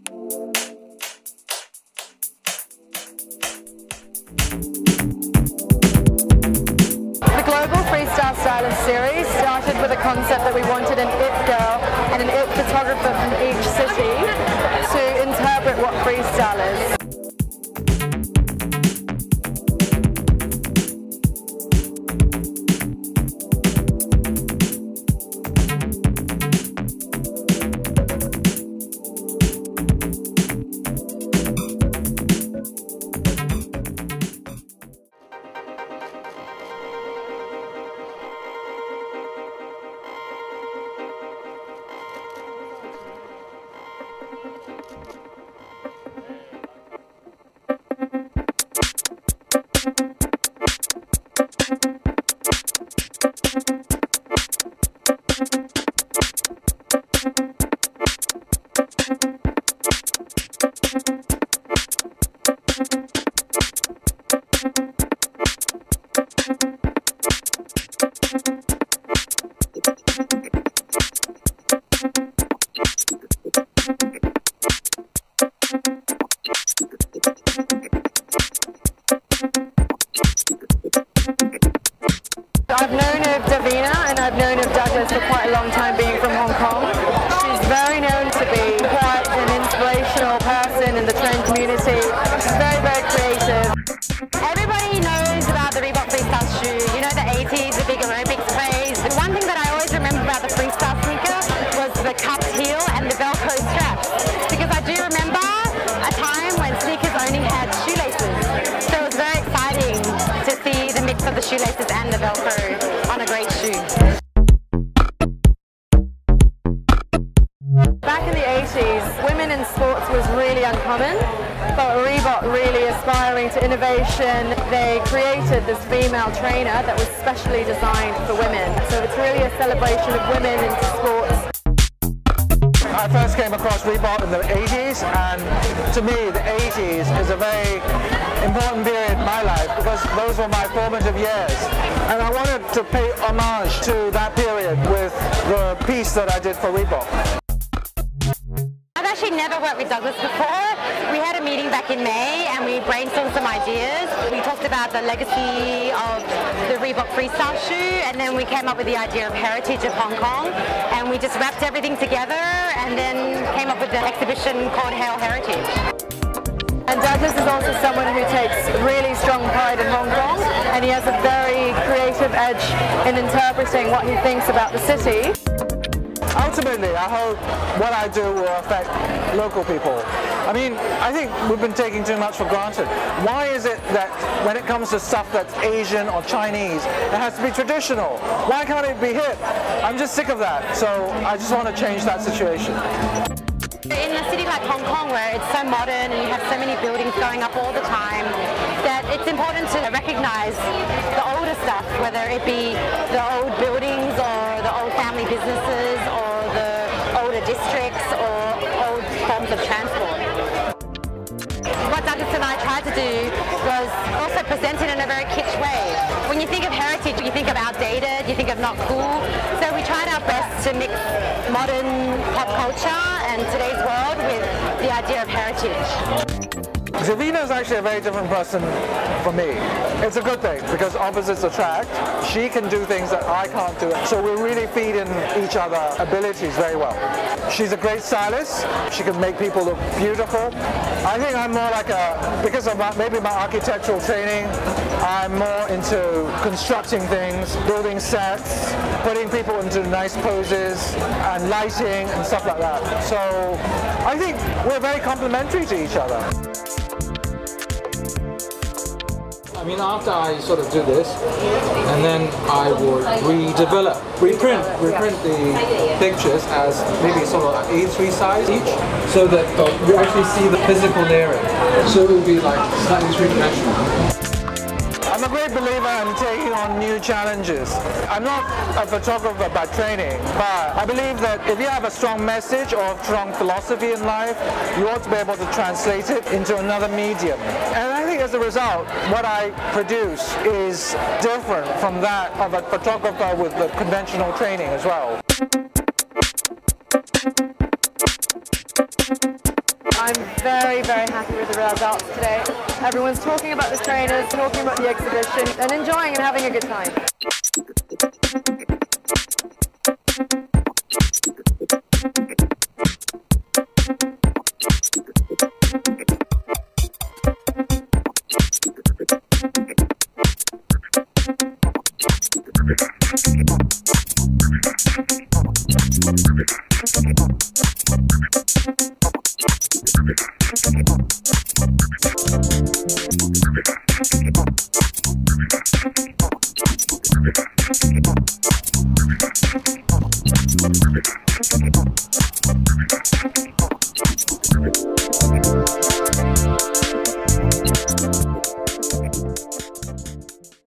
The Global Freestyle Stylist series started with a concept that we wanted an it girl and an it photographer from each city to interpret what freestyle is. I've known of Davina and I've known of Douglas for quite a long time, being from Hong Kong. She's very known to be quite an inspirational person in the trend community. She's very, very creative. Everybody knows about the Reebok Freestyle shoe. You know the 80s, the big aerobics craze. The one thing that I always remember about the Freestyle sneaker was the cupped heel and the Velcro straps. Because I do remember a time when sneakers only had shoelaces. So it was very exciting to see the mix of the shoelaces and the Velcro on a great shoe. Back in the 80s, women in sports was really uncommon, but Reebok really aspiring to innovation. They created this female trainer that was specially designed for women. So it's really a celebration of women into sports. I first came across Reebok in the 80s, and to me the 80s is a very important period in my life because those were my formative years. And I wanted to pay homage to that period with the piece that I did for Reebok. I've actually never worked with Douglas before. We had a meeting back in May and we brainstormed some ideas. We talked about the legacy of the Reebok Freestyle shoe, and then we came up with the idea of heritage of Hong Kong, and we just wrapped everything together and then came up with an exhibition called Hail Heritage. And Douglas is also someone who takes really strong pride in Hong Kong, and he has a very creative edge in interpreting what he thinks about the city. Ultimately, I hope what I do will affect local people. I mean, I think we've been taking too much for granted. Why is it that when it comes to stuff that's Asian or Chinese, it has to be traditional? Why can't it be hip? I'm just sick of that, so I just want to change that situation. In a city like Hong Kong, where it's so modern and you have so many buildings going up all the time, that it's important to recognize the older stuff, whether it be the old buildings or the old family businesses or the older districts or old forms of transport. What Douglas and I tried to do was also present it in a very kitsch way. When you think of heritage, you think of outdated, you think of not cool. So we tried our best to mix modern pop culture and today's world with the idea of heritage. Davina is actually a very different person from me. It's a good thing because opposites attract. She can do things that I can't do, so we really feed in each other abilities very well. She's a great stylist. She can make people look beautiful. I think I'm more like because of maybe my architectural training, I'm more into constructing things, building sets, putting people into nice poses and lighting and stuff like that. So I think we're very complementary to each other. I mean, after I sort of do this, and then I would reprint the pictures as maybe sort of A3 size each, so that you actually see the physical layering. So it will be like slightly three-dimensional. I'm a great believer in taking on new challenges. I'm not a photographer by training, but I believe that if you have a strong message or a strong philosophy in life, you ought to be able to translate it into another medium. And I think as a result, what I produce is different from that of a photographer with the conventional training as well. I'm very, very happy with the results today. Everyone's talking about the trainers, talking about the exhibition, and enjoying and having a good time. We'll be right back.